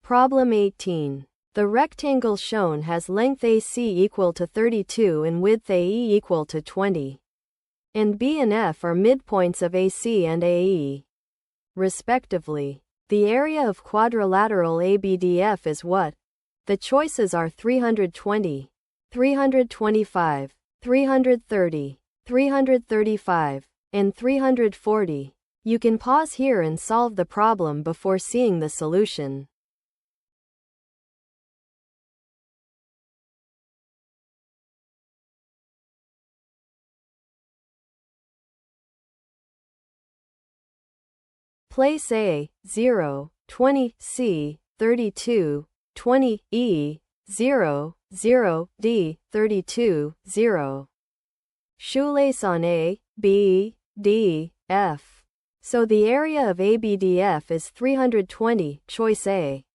Problem 18. The rectangle shown has length AC equal to 32 and width AE equal to 20. And B and F are midpoints of AC and AE, respectively. The area of quadrilateral ABDF is what? The choices are 320, 325, 330, 335, and 340. You can pause here and solve the problem before seeing the solution. Place A, 0, 20, C, 32, 20, E, 0, 0, D, 32, 0. Shoelace on A, B, D, F. So the area of ABDF is 320, choice A.